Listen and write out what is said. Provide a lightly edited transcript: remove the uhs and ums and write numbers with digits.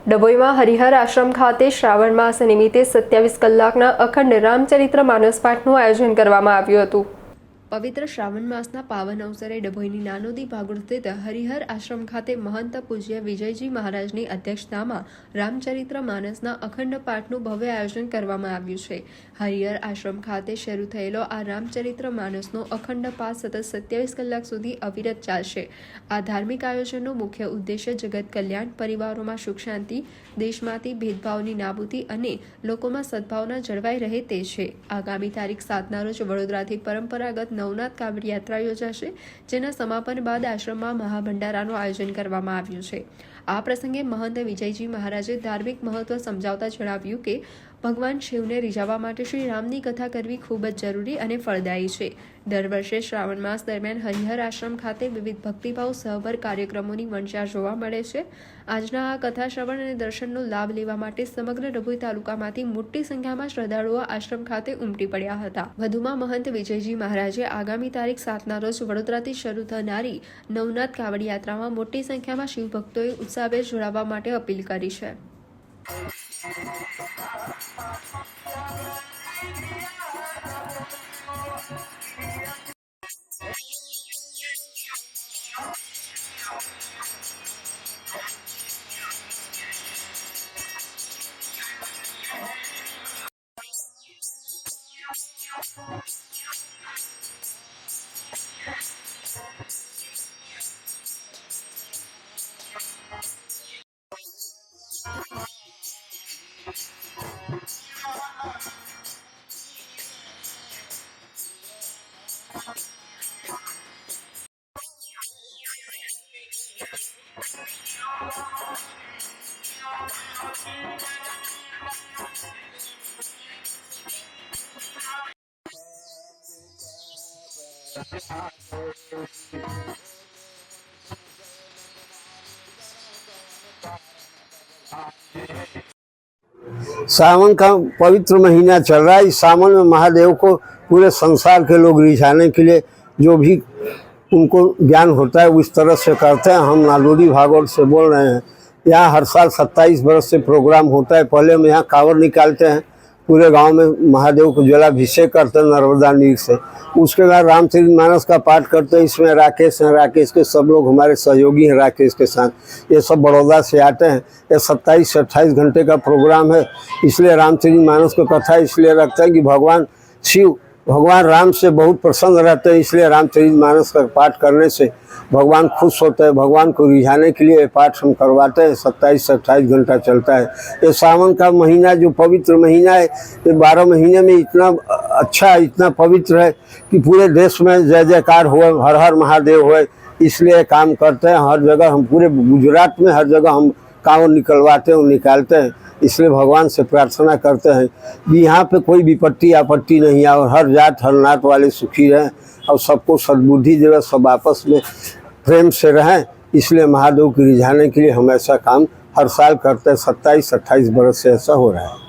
ડભોઈમાં હરિહર આશ્રમ ખાતે શ્રાવણ માસ નિમિત્તે 27 કલાકના અખંડ રામચરિત્ર માનસ પાઠનું આયોજન કરવામાં આવ્યું હતું। પવિત્ર શ્રાવણ માસના પાવન અવસરે ડભોઈની નાનોદી ભાગોળ સ્થિત હરિહર આશ્રમ ખાતે મહંત પૂજ્ય વિજયજી મહારાજની અધ્યક્ષતામાં રામચરિત્ર માનસના અખંડ પાઠનું ભવ્ય આયોજન કરવામાં આવ્યું છે। હરિહર આશ્રમ ખાતે શરૂ થયેલો આ રામચરિત્ર માનસનો અખંડ પાઠ સતત 27 કલાક સુધી અવિરત ચાલશે। આ ધાર્મિક આયોજનનો મુખ્ય ઉદ્દેશ્ય જગત કલ્યાણ, પરિવારોમાં સુખ શાંતિ, દેશમાંથી ભેદભાવની નાબૂદી અને લોકોમાં સદભાવના જળવાઈ રહે તે છે। આગામી તારીખ 7ના રોજ વડોદરાથી પરંપરાગત નવનાથ કાવડ યાત્રા યોજાશે, જેના સમાપન બાદ આશ્રમમાં મહાભંડારાનું આયોજન કરવામાં આવ્યું છે। આ પ્રસંગે મહંત વિજયજી મહારાજે ધાર્મિક મહત્વ સમજાવતા જણાવ્યું કે ભગવાન શિવને રીઝવવા માટે શ્રી રામની કથા કરવી ખૂબ જ જરૂરી અને ફળદાયી છે। દર વર્ષે શ્રાવણ માસ દરમિયાન હરિહર આશ્રમ ખાતે વિવિધ ભક્તિભાવ સહભર કાર્યક્રમોની વંચાર જોવા મળે છે। આજના આ કથા શ્રવણ અને દર્શનનો લાભ લેવા માટે સમગ્ર ડભોઈ તાલુકામાંથી મોટી સંખ્યામાં શ્રદ્ધાળુઓ આશ્રમ ખાતે ઉમટી પડ્યા હતા। વધુમાં મહંત વિજયજી મહારાજે આગામી તારીખ 7ના રોજ વડોદરાથી શરૂ થનારી નવનાથ કાવડ યાત્રામાં મોટી સંખ્યામાં શિવ ભક્તોએ ઉત્સાહભેર જોડાવા માટે અપીલ કરી છે। सावन का पवित्र महीना चल रहा है। इस सावन में महादेव को पूरे संसार के लोग रिझाने के लिए जो भी उनको ज्ञान होता है वो इस तरह से करते हैं। हम नानोदी भागोड़ से बोल रहे हैं। यहाँ हर साल 27 बरस से प्रोग्राम होता है। पहले हम यहाँ कांवड़ निकालते हैं, पूरे गांव में महादेव को जलाभिषेक करते हैं नर्मदा नीर से। उसके बाद रामचरितमानस का पाठ करते हैं। इसमें राकेश हैं, राकेश के सब लोग हमारे सहयोगी हैं। राकेश के साथ ये सब बड़ौदा से आते हैं। ये 27 से 28 घंटे का प्रोग्राम है। इसलिए रामचरितमानस को कथा इसलिए रखते हैं कि भगवान शिव भगवान राम से बहुत प्रसन्न रहते हैं। इसलिए रामचरितमानस का पाठ करने से भगवान खुश होते हैं। भगवान को रिझाने के लिए पाठ हम करवाते हैं। 27 से 28 घंटा चलता है। ये सावन का महीना जो पवित्र महीना है, ये 12 महीने में इतना अच्छा, इतना पवित्र है कि पूरे देश में जय जयकार हो, हर हर महादेव हो। इसलिए काम करते हैं। हर जगह हम पूरे गुजरात में हर जगह हम कांवड़ निकलवाते हैं और निकालते हैं। इसलिए भगवान से प्रार्थना करते हैं कि यहाँ पे कोई विपत्ति आपत्ति नहीं आए और हर जात हर नात वाले सुखी रहें और सबको सद्बुद्धि देवे, सब आपस में प्रेम से रहें। इसलिए महादेव को रिझाने के लिए हम ऐसा काम हर साल करते हैं। 27-28 बरस से ऐसा हो रहा है।